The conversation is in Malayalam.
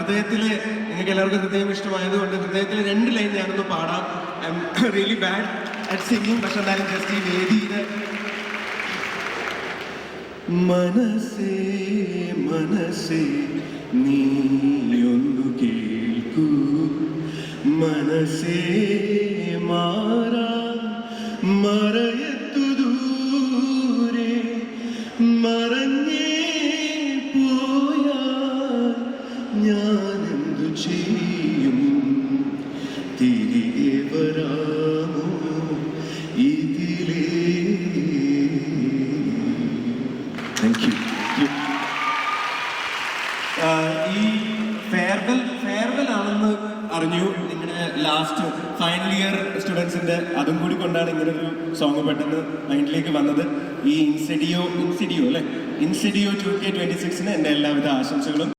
ഹൃദയത്തിലെ നിങ്ങൾക്ക് എല്ലാവർക്കും ഹൃദയം ഇഷ്ടമായതുകൊണ്ട് ഹൃദയത്തിലെ 2 ലൈൻ ഞാനൊന്ന് പാടാം. I am really bad at singing, പക്ഷെ എന്തായാലും ജസ്റ്റ് ഈ വേദിയില് മനസ്സേ മനസ്സേ നീയൊന്നു കേൾക്കൂ, മനസ്സേ മാറാ മറയത്തു ദൂരെ മറഞ്ഞേ പോയാൽ ഞാനെന്തു ചെയ്യും, തിരികെ വരാമോ ഇതിലേ. Thank you. ഈ ഫെയർവെൽ ആണെന്ന് അറിഞ്ഞു. നിങ്ങളുടെ ലാസ്റ്റ് ഫൈനൽ ഇയർ സ്റ്റുഡൻസിന്റെ അതും കൂടി കൊണ്ടാണ് ഇങ്ങനെ ഒരു സോങ് പെട്ടെന്ന് മൈൻഡിലേക്ക് വന്നത്. ഈ ഇൻസിഡിയോ അല്ലെ, ഇൻസിഡിയോ 2K26 എൻ്റെ എല്ലാവിധ ആശംസകളും.